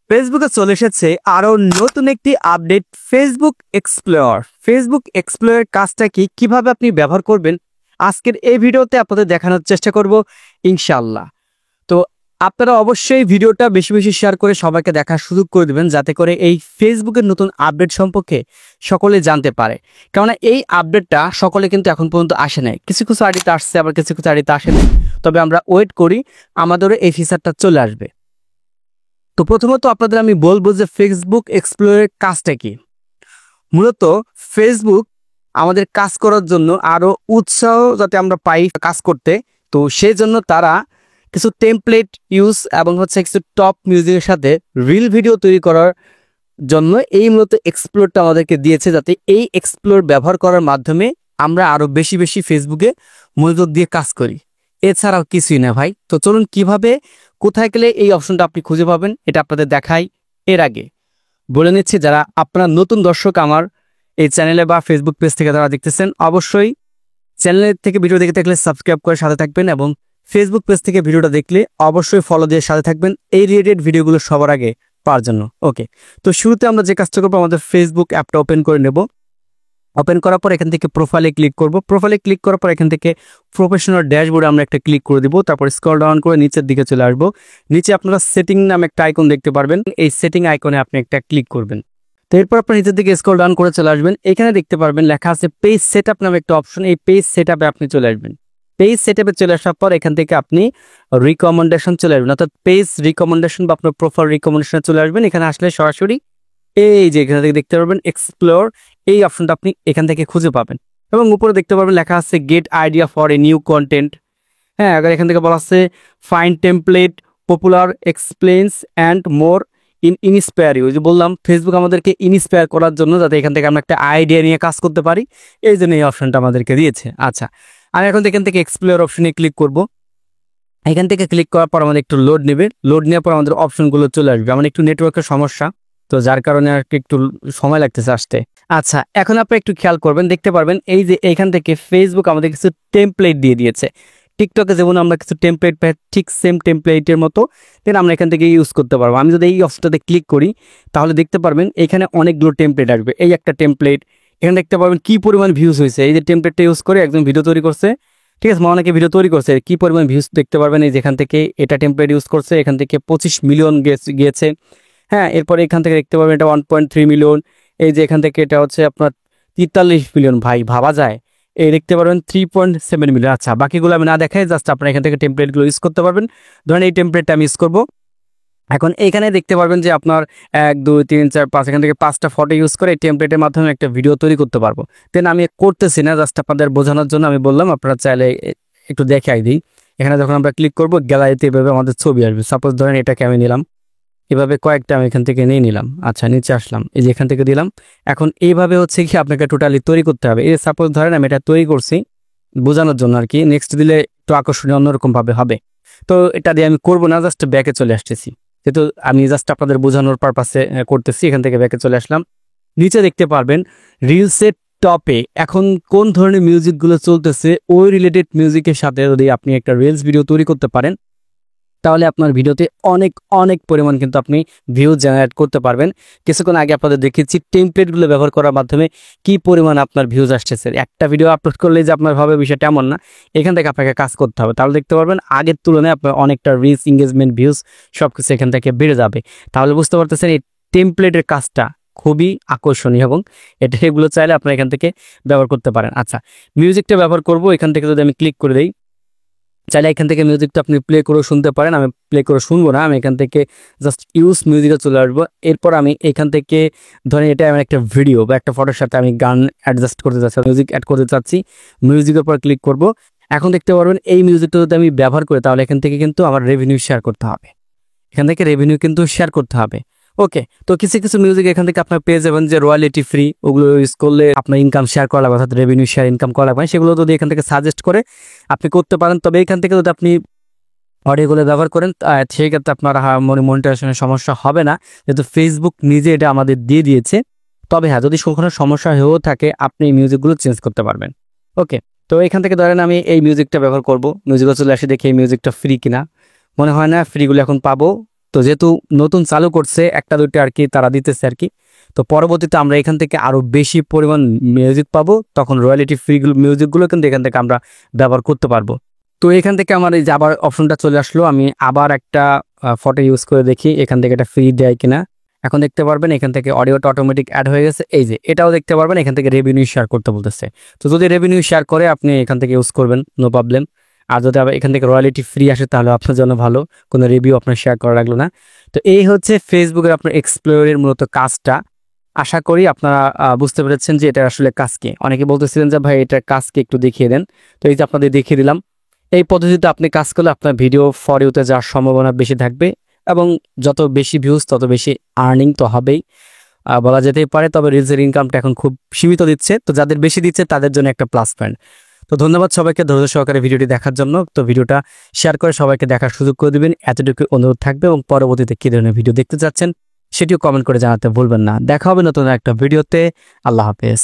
ফেসবুকে চলে এসেছে আরো নতুন একটি আপডেট ফেসবুক এক্সপ্লোর। ফেসবুক এক্সপ্লোরের কাজটা কি, কিভাবে আপনি ব্যবহার করবেন, আজকের এই ভিডিওতে আপনাদের দেখানোর চেষ্টা করব ইনশাআল্লাহ। তো আপনারা অবশ্যই ভিডিওটা বেশি বেশি শেয়ার করে সবাইকে দেখার সুযোগ করে দেবেন, যাতে করে এই ফেসবুকের নতুন আপডেট সম্পর্কে সকলে জানতে পারে। কেননা এই আপডেটটা সকলে কিন্তু এখন পর্যন্ত আসে নাই, কিছু কিছু আইডিতে আসছে, আবার কিছু কিছু আইডিতে আসে নাই। তবে আমরা ওয়েট করি, আমাদেরও এই ফিচারটা চলে আসবে। তো প্রথমত আপনাদের আমি বলবো যে ফেসবুক এক্সপ্লোরের কাজটা কি। মূলত ফেসবুক আমাদের কাজ করার জন্য আরো উৎসাহ যাতে আমরা পাই কাজ করতে, তো সেই জন্য তারা কিছু টেমপ্লেট ইউজ এবং কিছু টপ মিউজিকের সাথে রিল ভিডিও তৈরি করার জন্য এই মূলত এক্সপ্লোরটা আমাদেরকে দিয়েছে, যাতে এই এক্সপ্লোর ব্যবহার করার মাধ্যমে আমরা আরো বেশি বেশি ফেসবুকে মনোযোগ দিয়ে কাজ করি। এছাড়াও কিছুই না ভাই। তো চলুন কিভাবে, কোথায় গেলে এই অপশনটা আপনি খুঁজে পাবেন এটা আপনাদের দেখাই। এর আগে বলে নিচ্ছি, যারা আপনারা নতুন দর্শক আমার এই চ্যানেলে বা ফেসবুক পেজ থেকে যারা দেখতেছেন, অবশ্যই চ্যানেলের থেকে ভিডিও দেখে থাকলে সাবস্ক্রাইব করে সাথে থাকবেন, এবং ফেসবুক পেজ থেকে ভিডিওটা দেখলে অবশ্যই ফলো দিয়ে সাথে থাকবেন এই রিলেটেড ভিডিওগুলো সবার আগে পাওয়ার জন্য। ওকে, তো শুরুতে আমরা যে কাজটা করবো, আমাদের ফেসবুক অ্যাপটা ওপেন করে নেব। ওপেন করার পর এখান থেকে প্রোফাইলে ক্লিক করব। প্রোফাইলে ক্লিক করার পর এখান থেকে প্রফেশনাল ড্যাশবোর্ডে আমরা একটা ক্লিক করে দিব। তারপর স্ক্রল ডাউন করে নিচের দিকে চলে আসবো। নিচে আপনারা সেটিং নামে একটা আইকন দেখতে পারবেন, এই সেটিং আইকনে আপনি একটা ক্লিক করবেন। তো এরপর আপনি নিচের দিকে স্ক্রল ডাউন করে চলে আসবেন। এখানে দেখতে পারবেন লেখা আছে পেজ সেটআপ নামে একটা অপশন। এই পেজ সেটআপে আপনি চলে আসবেন। পেজ সেটআপে চলে আসার পর এখান থেকে আপনি রিকমেন্ডেশন চলে আসবেন, অর্থাৎ পেজ রিকমেন্ডেশন বা আপনার প্রোফাইল রিকমেন্ডেশনে চলে আসবেন। এখানে আসলে সরাসরি এই যে এখান থেকে দেখতে পারবেন এক্সপ্লোর, এই অপশনটা আপনি এখান থেকে খুঁজে পাবেন, এবং উপরে দেখতে পারবেন লেখা আছে get idea for a new content. হ্যাঁ, আগে এখান থেকে বলা আছে find template popular explains and more inspire you. যে বললাম ফেসবুক আমাদেরকে ইনস্পায়ার করার জন্য, যাতে এখান থেকে আমরা একটা আইডিয়া নিয়ে কাজ করতে পারি, এই জন্য এই অপশনটা আমাদেরকে দিয়েছে। আচ্ছা, আমি এখন এখান থেকে এক্সপ্লোর অপশনে ক্লিক করব। এখান থেকে ক্লিক করার পর আমাদের একটু লোড নেবে। লোড নেওয়ার পর আমাদের অপশনগুলো চলে আসবে। আমার একটু নেটওয়ার্কের সমস্যা, তো যার কারণে আর একটু সময় লাগতেছে আসতে। আচ্ছা, এখন আপনি একটু খেয়াল করবেন, দেখতে পারবেন এই যে এখান থেকে ফেসবুক আমাদের কিছু টেমপ্লেট দিয়ে দিয়েছে। টিকটকে যেমন আমরা কিছু টেমপ্লেট পাই, ঠিক সেম টেমপ্লেটের মতো দেন আমরা এখান থেকে ইউজ করতে পারবো। আমি যদি এই অপশনটাতে ক্লিক করি, তাহলে দেখতে পারবেন এখানে অনেকগুলো টেমপ্লেট আসবে। এই একটা টেমপ্লেট, এখানে দেখতে পারবেন কি পরিমাণ ভিউজ হয়েছে। এই যে টেমপ্লেটটা ইউজ করে একজন ভিডিও তৈরি করছে, ঠিক আছে, অনেকে ভিডিও তৈরি করছে, কি পরিমাণ ভিউজ দেখতে পারবেন। এই যেখান থেকে এটা টেমপ্লেট ইউজ করছে, এখান থেকে 25 মিলিয়ন গিয়েছে। হ্যাঁ, এরপরে এখান থেকে দেখতে পারবেন এটা 1.3 মিলিয়ন। এই যে এখান থেকে এটা হচ্ছে আপনার 43 মিলিয়ন। ভাই ভাবা যায়, এই দেখতে পারবেন 3.7 মিলিয়ন। আচ্ছা, বাকিগুলো আমি না দেখাই, জাস্ট আপনার এখান থেকে টেমপ্লেটগুলো ইউজ করতে পারবেন। ধরেন এই টেমপ্লেটটা আমি ইউজ করবো। এখন এইখানে দেখতে পারবেন যে আপনার 1 2 3 4 5 এখান থেকে 5টা ফটো ইউজ করে এই টেমপ্লেটের মাধ্যমে একটা ভিডিও তৈরি করতে পারবো। দেন আমি করতেছি না, জাস্ট আপনাদের বোঝানোর জন্য আমি বললাম, আপনারা চাইলে একটু দেখাই দিই। এখানে যখন আমরা ক্লিক করবো, গ্যালারিতে এভাবে আমাদের ছবি আসবে। সাপোজ ধরেন এটাকে আমি নিলাম, এভাবে কয়েকটা আমি এখান থেকে নিয়ে নিলাম। আচ্ছা, নিচে আসলাম, এই যে এখান থেকে দিলাম। এখন এইভাবে কি আপনাকে টোটালি তৈরি করতে হবে। এই সাপোজ ধরেন আমি এটা তৈরি করছি বোঝানোর জন্য আর কি, নেক্সট দিলে একটু আকর্ষণীয় অন্যরকম ভাবে হবে। তো এটা দিয়ে আমি করবো না, জাস্ট ব্যাকে চলে আসতেছি, যেহেতু আমি জাস্ট আপনাদের বোঝানোর পারপাসে করতেছি। এখান থেকে ব্যাকে চলে আসলাম। নিচে দেখতে পারবেন রিলসের টপে এখন কোন ধরনের মিউজিকগুলো চলতেছে, ওই রিলেটেড মিউজিকের সাথে যদি আপনি একটা রিলস ভিডিও তৈরি করতে পারেন, তাহলে আপনার ভিডিওতে অনেক অনেক পরিমাণ কিন্তু আপনি ভিউ জেনারেট করতে পারবেন। কিছুক্ষণ আগে আপনাদের দেখিয়েছি টেমপ্লেটগুলো ব্যবহার করার মাধ্যমে কি পরিমাণ আপনার ভিউজ আসতেছে। একটা ভিডিও আপলোড করলে যে আপনার হবে বিষয়টা এমন না, এখান থেকে আপনাকে কাজ করতে হবে। তাহলে দেখতে পারবেন আগের তুলনায় আপনার অনেকটা রিচ, এঙ্গেজমেন্ট, ভিউজ সব কিছু এখান থেকে বেড়ে যাবে। তাহলে বুঝতে পারতেছেন এই টেমপ্লেটের কাজটা খুবই আকর্ষণীয়, এবং এগুলো চাইলে আপনারা এখান থেকে ব্যবহার করতে পারেন। আচ্ছা, মিউজিকটা ব্যবহার করব। এখান থেকে যদি আমি ক্লিক করে দিই, চাইলে এখান থেকে মিউজিকটা আপনি প্লে করে শুনতে পারেন। আমি প্লে করে শুনবো না, আমি এখান থেকে জাস্ট ইউজ মিউজিকে চলে আসবো। এরপর আমি এখান থেকে ধরেন এটা আমার একটা ভিডিও বা একটা ফটোর সাথে আমি গান অ্যাডজাস্ট করতে চাচ্ছি, মিউজিক অ্যাড করতে চাচ্ছি। মিউজিকের পর ক্লিক করব। এখন দেখতে পারবেন এই মিউজিকটা যদি আমি ব্যবহার করি, তাহলে এখান থেকে কিন্তু আমার রেভিনিউ শেয়ার করতে হবে। এখান থেকে রেভিনিউ কিন্তু শেয়ার করতে হবে। ওকে, তো কিছু কিছু মিউজিক এখান থেকে আপনার পেয়ে যাবেন যে রয়্যালিটি ফ্রি, ওগুলো ইউজ করলে আপনার ইনকাম শেয়ার করা লাগবে, অর্থাৎ রেভিনিউ শেয়ার ইনকাম করা লাগবে। সেগুলো যদি এখান থেকে সাজেস্ট করে আপনি করতে পারেন। তবে এখান থেকে যদি আপনি অডিওগুলো ব্যবহার করেন, সেক্ষেত্রে আপনার মনিটাইজেশনের সমস্যা হবে না, যেহেতু ফেসবুক নিজে এটা আমাদের দিয়ে দিয়েছে। তবে হ্যাঁ, যদি কোনো সমস্যা হয়েও থাকে, আপনি এই মিউজিকগুলো চেঞ্জ করতে পারবেন। ওকে, তো এখান থেকে ধরেন আমি এই মিউজিকটা ব্যবহার করব। মিউজিকও চলে আসে, দেখি এই মিউজিকটা ফ্রি কিনা। মনে হয় না, ফ্রিগুলো এখন পাবো। তো যেহেতু নতুন চালু করছে একটা দুইটা আর কি তারা দিতেছে আর কি, তো পরবর্তীতে আমরা এখান থেকে আরো বেশি পরিমাণ মিউজিক পাবো, তখন রয়্যালিটি ফ্রি মিউজিকগুলো কিন্তু এখান থেকে আমরা ব্যবহার করতে পারবো। তো এখান থেকে আমার এই যে আবার অপশনটা চলে আসলো, আমি আবার একটা ফটো ইউজ করে দেখি এখান থেকে এটা ফ্রি দেয় কিনা। এখন দেখতে পারবেন এখান থেকে অডিওটা অটোমেটিক অ্যাড হয়ে গেছে, এই যে এটাও দেখতে পারবেন এখান থেকে রেভিনিউ শেয়ার করতে বলতেছে। তো যদি রেভিনিউ শেয়ার করে আপনি এখান থেকে ইউজ করবেন, নো প্রবলেম। আর যদি আবার এখান থেকে রয়্যালিটি ফ্রি আসে তাহলে আপনার জন্য ভালো, কোনো রিভিউ আপনার শেয়ার করা লাগলো না। তো এই হচ্ছে ফেসবুকের আপনার এক্সপ্লোরের মূলত কাজটা। আশা করি আপনারা বুঝতে পেরেছেন যে এটা আসলে কাজ কি। অনেকে বলতেছিলেন যে ভাই এটার কাজ কি একটু দেখিয়ে দেন, তো এই যে আপনাদের দেখিয়ে দিলাম। এই পদ্ধতিতে আপনি কাজ করলে আপনার ভিডিও ফর ইউতে যাওয়ার সম্ভাবনা বেশি থাকবে, এবং যত বেশি ভিউজ তত বেশি আর্নিং তো হবেই বলা যেতেই পারে। তবে রিলসের ইনকামটা এখন খুব সীমিত দিচ্ছে, তো যাদের বেশি দিচ্ছে তাদের জন্য একটা প্লাস পয়েন্ট। তো ধন্যবাদ সবাইকে ধৈর্য সহকারে ভিডিওটি দেখার জন্য। তো ভিডিওটা শেয়ার করে সবাইকে দেখার সুযোগ করে দিবেন, এতটুকু অনুরোধ থাকবে। এবং পরবর্তীতে কী ধরনের ভিডিও দেখতে চাচ্ছেন সেটিও কমেন্ট করে জানাতে ভুলবেন না। দেখা হবে নতুন একটা ভিডিওতে। আল্লাহ হাফেজ।